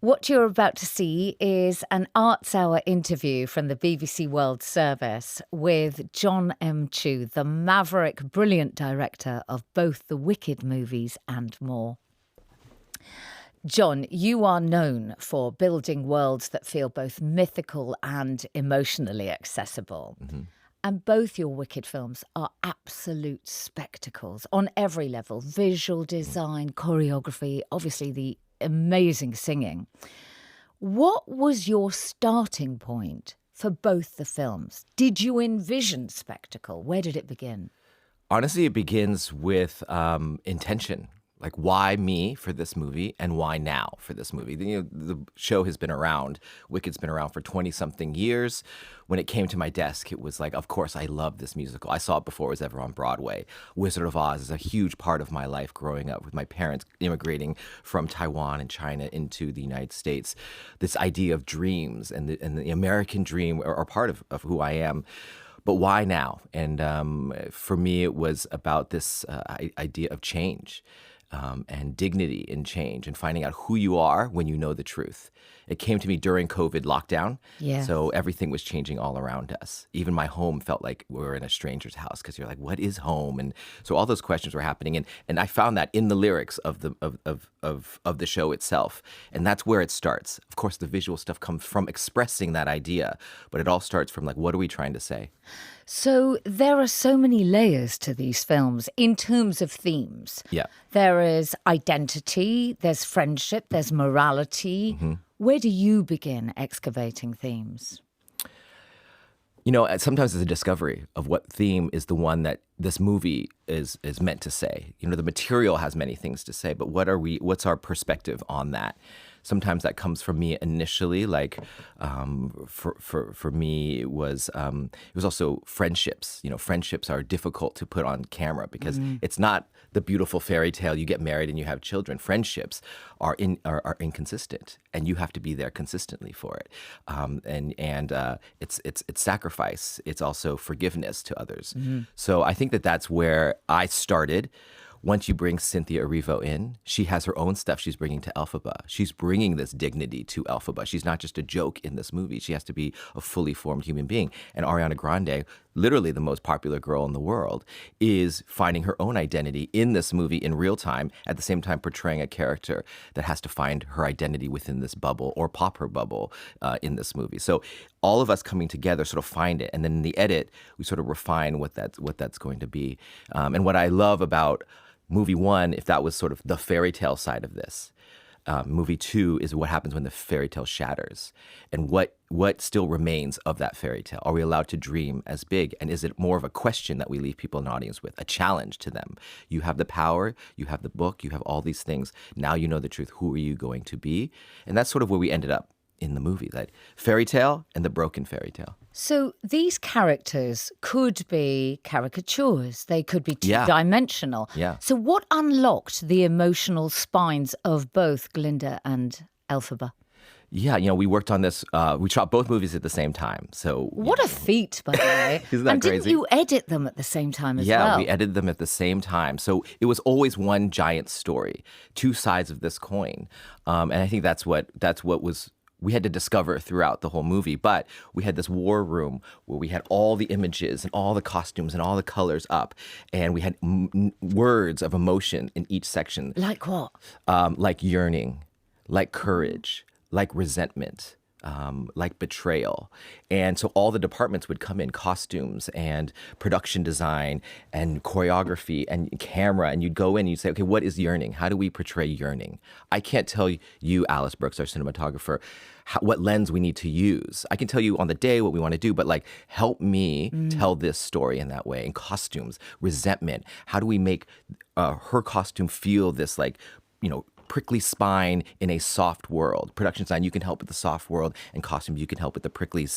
What you're about to see is an Arts Hour interview from the BBC World Service with John M. Chu, the maverick, brilliant director of both the Wicked movies and more. John, you are known for building worlds that feel both mythical and emotionally accessible. Mm-hmm. And both your Wicked films are absolute spectacles on every level: visual design, choreography, obviously the amazing singing. What was your starting point for both the films? Did you envision spectacle? Where did it begin? Honestly, it begins with intention. Like, why me for this movie and why now for this movie? The show has been around. Wicked's been around for 20-something years. When it came to my desk, it was like, of course, I love this musical. I saw it before it was ever on Broadway. Wizard of Oz is a huge part of my life growing up with my parents immigrating from Taiwan and China into the United States. This idea of dreams and the American dream are part of who I am. But why now? And for me, it was about this idea of change. And dignity in change and finding out who you are when you know the truth. It came to me during COVID lockdown. Yeah. So everything was changing all around us. Even my home felt like we were in a stranger's house because you're like, what is home? And so all those questions were happening. And I found that in the lyrics of the show itself. And that's where it starts. Of course, the visual stuff comes from expressing that idea. But it all starts from like, what are we trying to say? So there are so many layers to these films in terms of themes. Yeah. There is identity, there's friendship, there's morality. Mm-hmm. Where do you begin excavating themes? You know, sometimes it's a discovery of what theme is the one that this movie is meant to say. You know, the material has many things to say, but what's our perspective on that? Sometimes that comes from me initially, like for me it was also friendships. You know, friendships are difficult to put on camera because it's not the beautiful fairy tale. You get married and you have children. Friendships are inconsistent, and you have to be there consistently for it. It's sacrifice. It's also forgiveness to others. Mm-hmm. So I think that's where I started. Once you bring Cynthia Erivo in, she has her own stuff she's bringing to Elphaba. She's bringing this dignity to Elphaba. She's not just a joke in this movie. She has to be a fully formed human being. And Ariana Grande, literally the most popular girl in the world, is finding her own identity in this movie in real time, at the same time portraying a character that has to find her identity within this bubble or pop her bubble in this movie. So all of us coming together sort of find it. And then in the edit, we sort of refine what that's going to be. And what I love about movie one, if that was sort of the fairy tale side of this, movie two is what happens when the fairy tale shatters, and what still remains of that fairy tale. Are we allowed to dream as big? And is it more of a question that we leave people in the audience with, a challenge to them? You have the power, you have the book, you have all these things. Now you know the truth. Who are you going to be? And that's sort of where we ended up in the movie, that fairy tale and the broken fairy tale. So these characters could be caricatures. They could be two-dimensional. Yeah. So what unlocked the emotional spines of both Glinda and Elphaba? Yeah, you know, we worked on this. We shot both movies at the same time. So what a feat, by the way. Isn't that and crazy? Didn't you edit them at the same time as well? Yeah, we edited them at the same time. So it was always one giant story, two sides of this coin. And I think that's what we had to discover throughout the whole movie. But we had this war room where we had all the images and all the costumes and all the colors up. And we had words of emotion in each section. Like what? Like yearning, like courage, like resentment, like betrayal. And so all the departments would come in, costumes and production design and choreography and camera, and you'd go in and you'd say, okay, what is yearning? How do we portray yearning? I can't tell you, Alice Brooks, our cinematographer, what lens we need to use. I can tell you on the day what we want to do, but like, help me tell this story in that way. And costumes, resentment. How do we make her costume feel this, like, you know, prickly spine in a soft world? Production design, you can help with the soft world, and costume, you can help with the prickly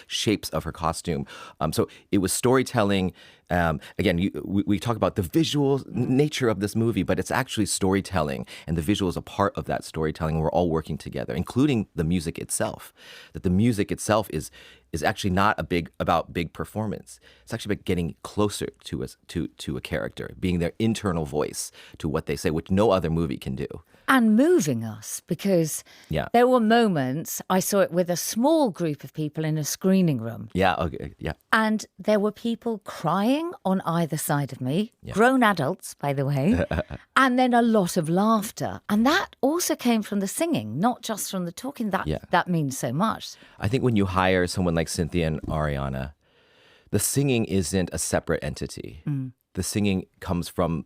shapes of her costume. So it was storytelling. Again, we talk about the visual nature of this movie, but it's actually storytelling, and the visual is a part of that storytelling. We're all working together, including the music itself. That the music itself is actually not about big performance. It's actually about getting closer to a character, being their internal voice to what they say, which no other movie can do. And moving us, because Yeah. there were moments I saw it with a small group of people in a screening room. Yeah. Okay. Yeah. And there were people crying on either side of me, grown adults, by the way, and then a lot of laughter. And that also came from the singing, not just from the talking. That means so much. I think when you hire someone like Cynthia and Ariana, the singing isn't a separate entity. The singing comes from,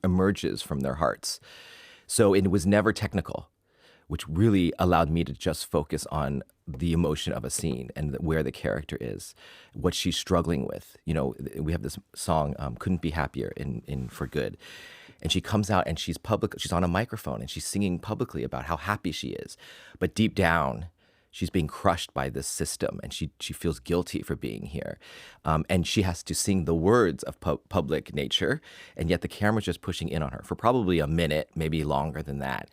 emerges from their hearts. So it was never technical, which really allowed me to just focus on the emotion of a scene and where the character is, what she's struggling with. You know, we have this song, Couldn't Be Happier in For Good. And she comes out and she's on a microphone and she's singing publicly about how happy she is. But deep down, she's being crushed by this system and she feels guilty for being here. And she has to sing the words of public nature, and yet the camera's just pushing in on her for probably a minute, maybe longer than that.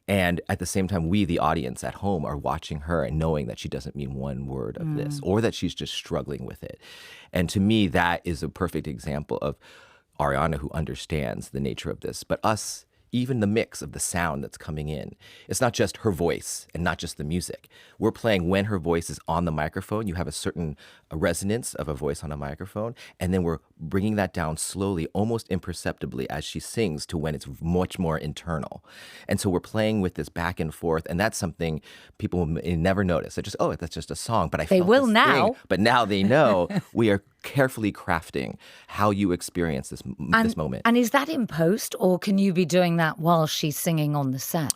And at the same time, we, the audience at home, are watching her and knowing that she doesn't mean one word of this, or that she's just struggling with it. And to me, that is a perfect example of Ariana, who understands the nature of this. But us, even the mix of the sound that's coming in, it's not just her voice and not just the music. We're playing when her voice is on the microphone. You have a certain resonance of a voice on a microphone, and then we're bringing that down slowly, almost imperceptibly as she sings, to when it's much more internal. And so we're playing with this back and forth, and that's something people may never notice. They just, oh, that's just a song, but They will now. thing. But now they know. We are carefully crafting how you experience this moment. And is that in post, or can you be doing that while she's singing on the set?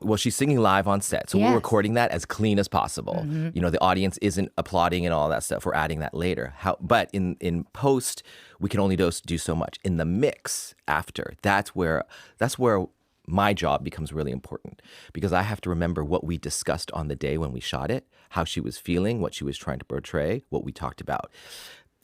Well, she's singing live on set, so Yes. we're recording that as clean as possible. You know, the audience isn't applauding and all that stuff. We're adding that later. But in post, we can only do so much. In the mix after, that's where my job becomes really important, because I have to remember what we discussed on the day when we shot it, how she was feeling, what she was trying to portray, what we talked about.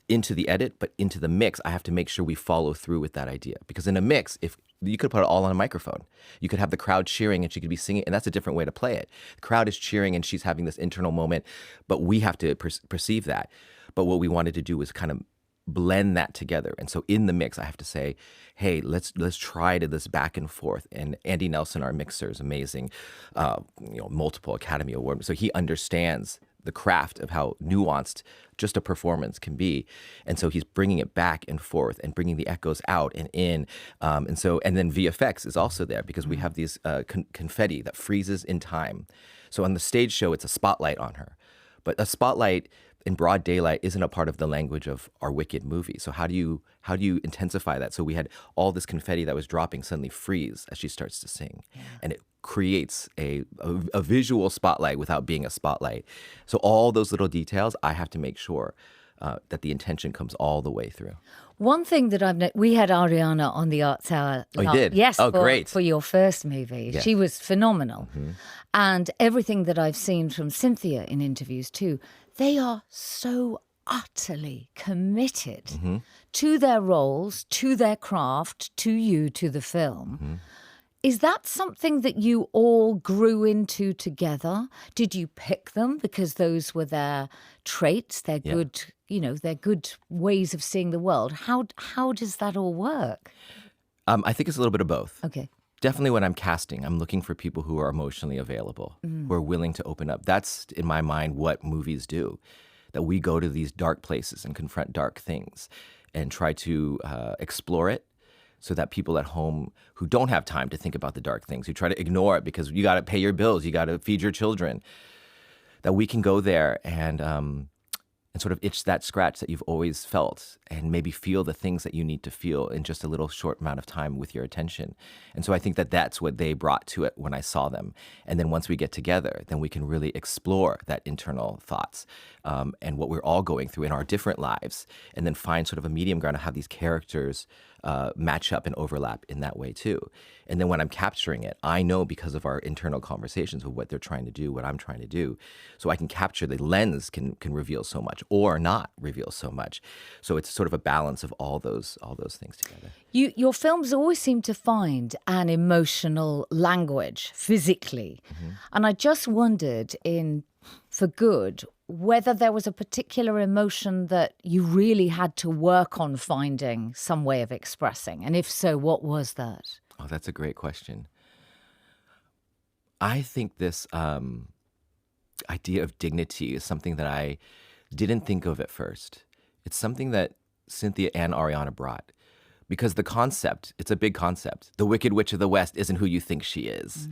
Into the edit, but into the mix, I have to make sure we follow through with that idea. Because in a mix, if you could put it all on a microphone, you could have the crowd cheering and she could be singing, and that's a different way to play it. The crowd is cheering and she's having this internal moment, but we have to perceive that. But what we wanted to do was kind of blend that together. And so in the mix, I have to say, hey, let's try to this back and forth. And Andy Nelson, our mixer, is amazing, multiple Academy Award. So he understands the craft of how nuanced just a performance can be. And so he's bringing it back and forth and bringing the echoes out and in. And then VFX is also there, because we have these confetti that freezes in time. So on the stage show, it's a spotlight on her. But a spotlight in broad daylight isn't a part of the language of our Wicked movie. So how do you intensify that? So we had all this confetti that was dropping suddenly freeze as she starts to sing. Yeah. And it creates a visual spotlight without being a spotlight. So all those little details, I have to make sure that the intention comes all the way through. One thing that we had Ariana on the Arts Hour. Oh, you did? Yes. Great. For your first movie. Yes. She was phenomenal. And everything that I've seen from Cynthia in interviews too, they are so utterly committed to their roles, to their craft, to you, to the film. Is that something that you all grew into together? Did you pick them because those were their traits, their good, their good ways of seeing the world? How does that all work? I think it's a little bit of both. Okay. Definitely when I'm casting, I'm looking for people who are emotionally available, who are willing to open up. That's, in my mind, what movies do, that we go to these dark places and confront dark things and try to explore it, so that people at home who don't have time to think about the dark things, who try to ignore it because you got to pay your bills, you got to feed your children, that we can go there and sort of itch that scratch that you've always felt, and maybe feel the things that you need to feel in just a little short amount of time with your attention. And so I think that that's what they brought to it when I saw them. And then once we get together, then we can really explore that internal thoughts and what we're all going through in our different lives, and then find sort of a medium ground to have these characters match up and overlap in that way too. And then when I'm capturing it, I know, because of our internal conversations of what they're trying to do, what I'm trying to do, so I can capture the lens can reveal so much or not reveal so much. So it's sort of a balance of all those things together. Your films always seem to find an emotional language physically. And I just wondered in For Good whether there was a particular emotion that you really had to work on finding some way of expressing. And if so, what was that? Oh, that's a great question. I think this idea of dignity is something that I didn't think of at first. It's something that Cynthia and Ariana brought. Because the concept, it's a big concept. The Wicked Witch of the West isn't who you think she is.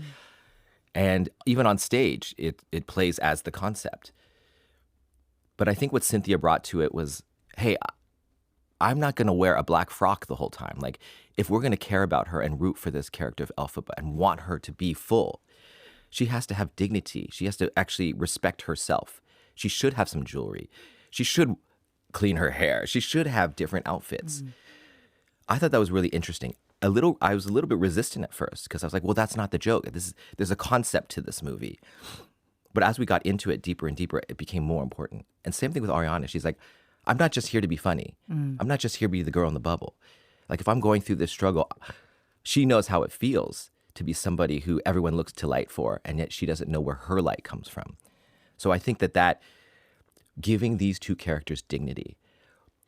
And even on stage, it plays as the concept. But I think what Cynthia brought to it was, hey, I'm not going to wear a black frock the whole time. Like, if we're going to care about her and root for this character of Elphaba and want her to be full, she has to have dignity. She has to actually respect herself. She should have some jewelry. She should clean her hair. She should have different outfits. I thought that was really interesting. I was a little bit resistant at first because I was like, well, that's not the joke. There's a concept to this movie. But as we got into it deeper and deeper, it became more important. And same thing with Ariana. She's like, I'm not just here to be funny. I'm not just here to be the girl in the bubble. Like, if I'm going through this struggle, she knows how it feels to be somebody who everyone looks to light for, and yet she doesn't know where her light comes from. So I think that giving these two characters dignity,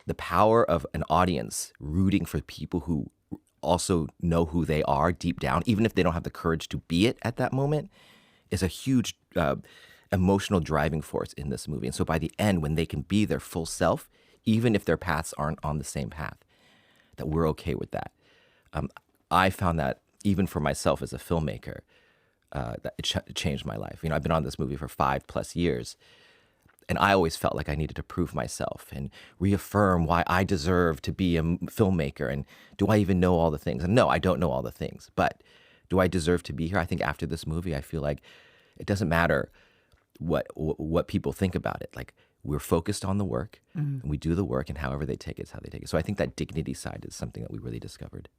the power of an audience rooting for people who also know who they are deep down, even if they don't have the courage to be it at that moment, is a huge emotional driving force in this movie. And so by the end, when they can be their full self, even if their paths aren't on the same path, that we're okay with that. I found that even for myself as a filmmaker, that it changed my life. You know, I've been on this movie for 5+ years, and I always felt like I needed to prove myself and reaffirm why I deserve to be a filmmaker. And do I even know all the things? And no, I don't know all the things, but do I deserve to be here? I think after this movie, I feel like it doesn't matter what people think about it. Like, we're focused on the work, and we do the work, and however they take it is how they take it. So I think that dignity side is something that we really discovered.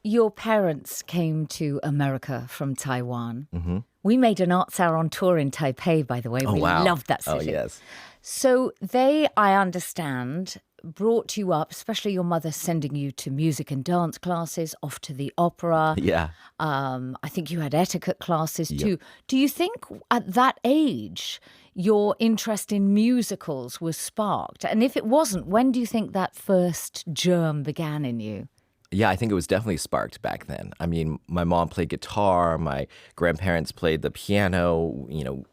Your parents came to America from Taiwan. We made an Arts Hour on tour in Taipei, by the way. Oh, We wow. loved that Oh, city. yes. So they, I understand, brought you up, especially your mother sending you to music and dance classes, off to the opera. Yeah. I think you had etiquette classes too. Do you think at that age your interest in musicals was sparked? And if it wasn't, when do you think that first germ began in you? Yeah, I think it was definitely sparked back then. I mean, my mom played guitar, my grandparents played the piano, you know,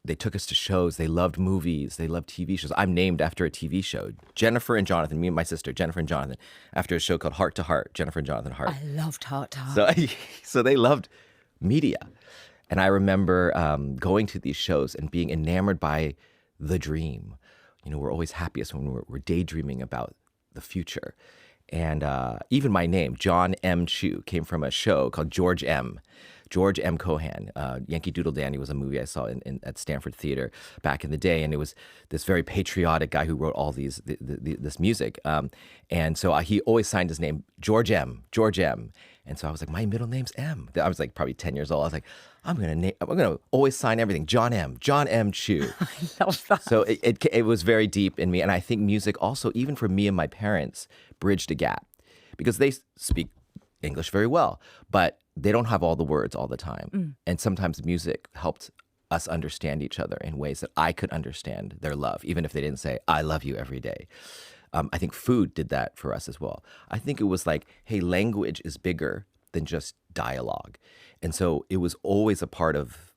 they took us to shows, they loved movies, they loved TV shows. I'm named after a TV show, Jennifer and Jonathan, me and my sister, Jennifer and Jonathan, after a show called Heart to Heart, Jennifer and Jonathan Hart. I loved Heart to Heart. So they loved media. And I remember going to these shows and being enamored by the dream. You know, we're always happiest when we're daydreaming about the future. And even my name, John M. Chu, came from a show called George M. Cohan. Yankee Doodle Dandy was a movie I saw at Stanford Theater back in the day, and it was this very patriotic guy who wrote all this music. And so he always signed his name George M. And so I was like, my middle name's M. I was like probably 10 years old. I was like, I'm gonna always sign everything John M. Chu. I love that. So it was very deep in me, and I think music also, even for me and my parents, bridged a gap because they speak English very well, but they don't have all the words all the time. And sometimes music helped us understand each other in ways that I could understand their love, even if they didn't say, I love you every day. I think food did that for us as well. I think it was like, hey, language is bigger than just dialogue. And so it was always a part of,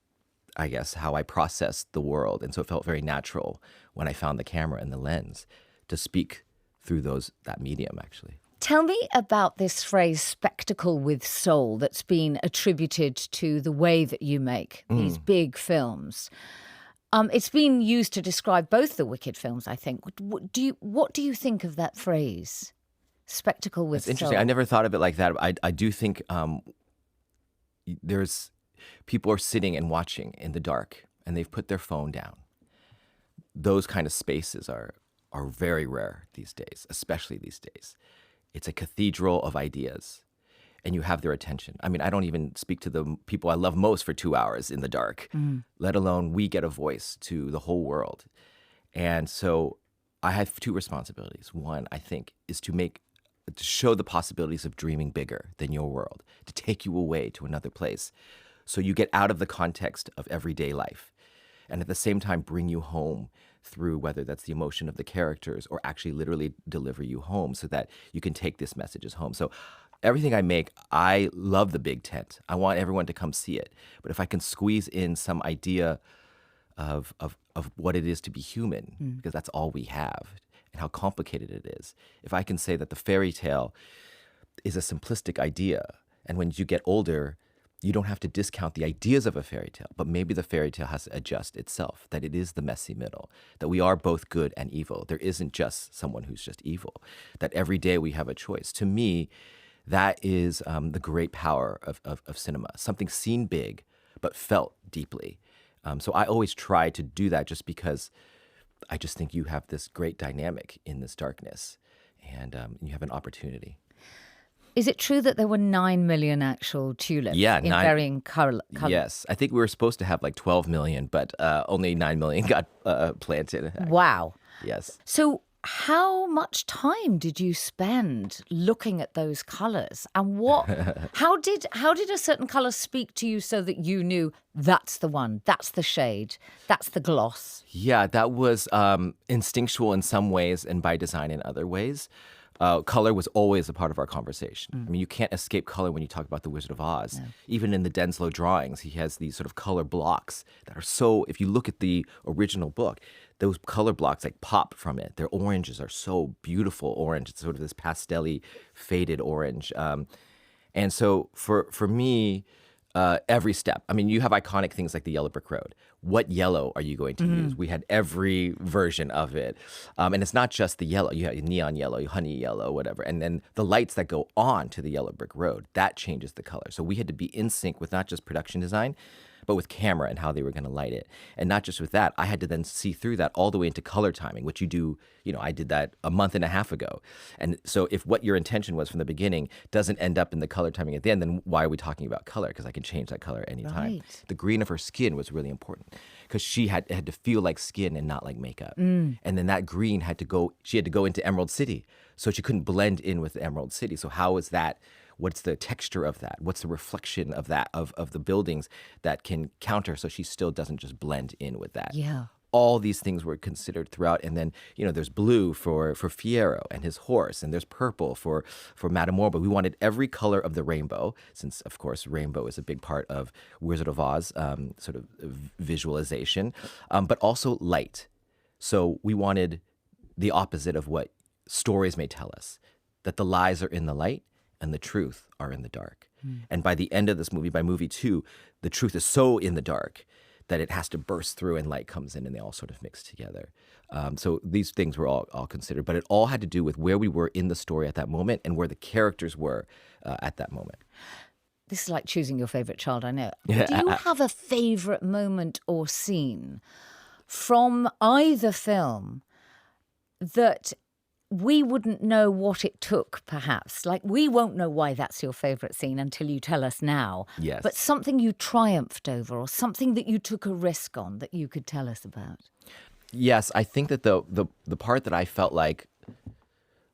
I guess, how I processed the world. And so it felt very natural when I found the camera and the lens to speak through that medium, actually. Tell me about this phrase, spectacle with soul, that's been attributed to the way that you make these big films. It's been used to describe both the Wicked films, I think. What do you think of that phrase, spectacle with soul? It's interesting. I never thought of it like that. I do think there's people are sitting and watching in the dark, and they've put their phone down. Those kind of spaces are very rare these days, especially these days. It's a cathedral of ideas, and you have their attention. I mean, I don't even speak to the people I love most for 2 hours in the dark, let alone we get a voice to the whole world. And so I have two responsibilities. One, I think, is to show the possibilities of dreaming bigger than your world, to take you away to another place so you get out of the context of everyday life, and at the same time bring you home through whether that's the emotion of the characters or actually literally deliver you home so that you can take these messages home. So everything I make, I love the big tent. I want everyone to come see it. But if I can squeeze in some idea of what it is to be human, because that's all we have, and how complicated it is. If I can say that the fairy tale is a simplistic idea, and when you get older, you don't have to discount the ideas of a fairy tale, but maybe the fairy tale has to adjust itself, that it is the messy middle, that we are both good and evil. There isn't just someone who's just evil, that every day we have a choice. To me, that is the great power of cinema, something seen big, but felt deeply. So I always try to do that just because I just think you have this great dynamic in this darkness, and you have an opportunity. Is it true that there were 9 million actual tulips in varying colors? Yes. I think we were supposed to have like 12 million, but only 9 million got planted. Wow. Yes. So how much time did you spend looking at those colors? And how did a certain color speak to you so that you knew that's the one, that's the shade, that's the gloss? Yeah, that was instinctual in some ways and by design in other ways. Color was always a part of our conversation. I mean, you can't escape color when you talk about The Wizard of Oz. No. Even in the Denslow drawings, he has these sort of color blocks that are so, if you look at the original book, those color blocks like pop from it. Their oranges are so beautiful orange. It's sort of this pastel-y, faded orange. And so for me, every step. I mean, you have iconic things like the Yellow Brick Road. What yellow are you going to use? We had every version of it. And it's not just the yellow. You have neon yellow, honey yellow, whatever. And then the lights that go on to the Yellow Brick Road, that changes the color. So we had to be in sync with not just production design, but with camera and how they were going to light it. And not just with that, I had to then see through that all the way into color timing, which you do, I did that a month and a half ago. And so if what your intention was from the beginning doesn't end up in the color timing at the end, then why are we talking about color? Because I can change that color anytime. Right. The green of her skin was really important because she had to feel like skin and not like makeup. And then that green she had to go into Emerald City. So she couldn't blend in with the Emerald City. So how is that? What's the texture of that? What's the reflection of that, of the buildings that can counter so she still doesn't just blend in with that? Yeah. All these things were considered throughout. And then, there's blue for Fiyero and his horse, and there's purple for Madame Morba. We wanted every color of the rainbow, since, of course, rainbow is a big part of Wizard of Oz sort of visualization, but also light. So we wanted the opposite of what stories may tell us, that the lies are in the light and the truth are in the dark. And by the end of this movie, by movie 2, the truth is so in the dark that it has to burst through and light comes in and they all sort of mix together. So these things were all considered, but it all had to do with where we were in the story at that moment and where the characters were at that moment. This is like choosing your favorite child, I know. Do you have a favorite moment or scene from either film that we wouldn't know what it took, perhaps? Like, we won't know why that's your favorite scene until you tell us now. Yes. But something you triumphed over or something that you took a risk on that you could tell us about. Yes, I think that the part that I felt like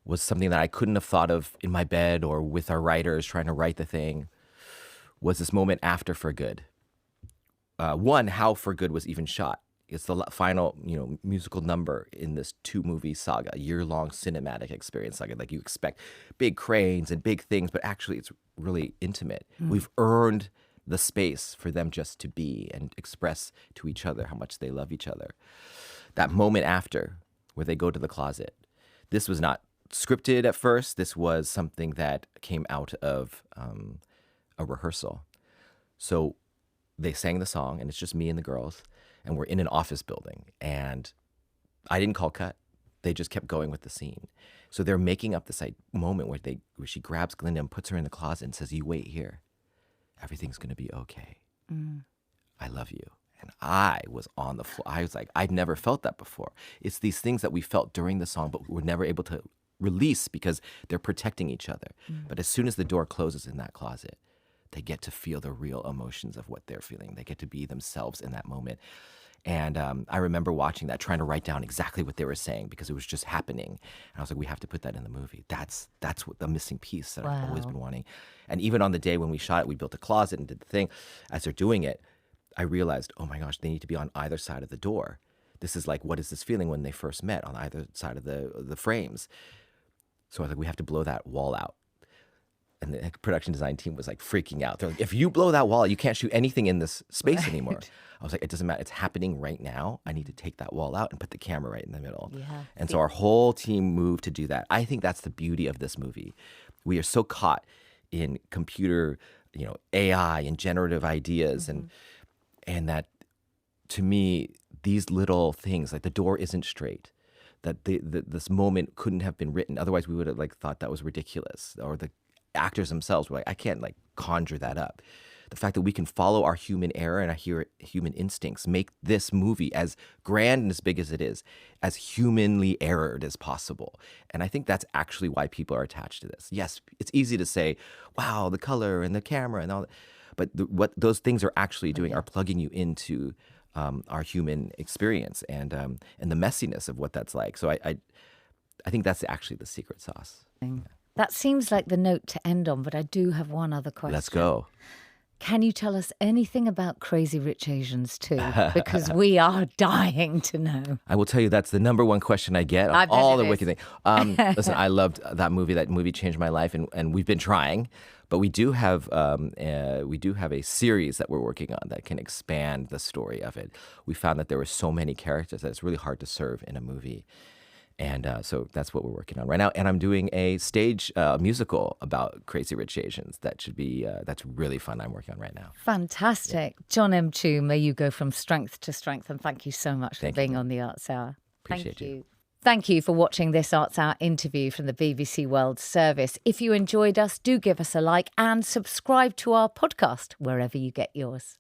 was something that I couldn't have thought of in my bed or with our writers trying to write the thing was this moment after For Good. One, how For Good was even shot. It's the final, musical number in this 2-movie saga, a year-long cinematic experience saga. Like, you expect big cranes and big things, but actually it's really intimate. We've earned the space for them just to be and express to each other how much they love each other. That moment after, where they go to the closet, this was not scripted at first. This was something that came out of a rehearsal. So they sang the song, and it's just me and the girls. And we're in an office building, and I didn't call cut. They just kept going with the scene. So they're making up this moment where she grabs Glinda and puts her in the closet and says, "You wait here. Everything's going to be okay. I love you." And I was on the floor. I was like, I've never felt that before. It's these things that we felt during the song, but we're never able to release because they're protecting each other. But as soon as the door closes in that closet, they get to feel the real emotions of what they're feeling. They get to be themselves in that moment. And I remember watching that, trying to write down exactly what they were saying because it was just happening. And I was like, we have to put that in the movie. That's what the missing piece that I've always been wanting. And even on the day when we shot it, we built a closet and did the thing. As they're doing it, I realized, oh my gosh, they need to be on either side of the door. This is like, what is this feeling when they first met on either side of the frames? So I was like, we have to blow that wall out. And the production design team was like freaking out. They're like, if you blow that wall, you can't shoot anything in this space anymore. I was like, it doesn't matter. It's happening right now. I need to take that wall out and put the camera right in the middle. Yeah. And so our whole team moved to do that. I think that's the beauty of this movie. We are so caught in computer, AI and generative ideas, and that, to me, these little things, like the door isn't straight, that this moment couldn't have been written. Otherwise, we would have thought that was ridiculous, or the actors themselves were like, I can't conjure that up. The fact that we can follow our human error and our human instincts make this movie, as grand and as big as it is, as humanly errored as possible. And I think that's actually why people are attached to this. Yes, it's easy to say, wow, the color and the camera and all that. But what those things are actually doing are plugging you into our human experience and the messiness of what that's like. So I think that's actually the secret sauce. That seems like the note to end on, but I do have one other question. Let's go. Can you tell us anything about Crazy Rich Asians too? Because we are dying to know. I will tell you that's the number one question I get of all the wicked things. Listen, I loved that movie. That movie changed my life, and we've been trying. But we do have a series that we're working on that can expand the story of it. We found that there were so many characters that it's really hard to serve in a movie. And so that's what we're working on right now. And I'm doing a stage musical about Crazy Rich Asians that should be, that's really fun. I'm working on right now. Fantastic. Yeah. John M. Chu, may you go from strength to strength. And thank you so much for being on the Arts Hour. Appreciate you. Thank you for watching this Arts Hour interview from the BBC World Service. If you enjoyed us, do give us a like and subscribe to our podcast wherever you get yours.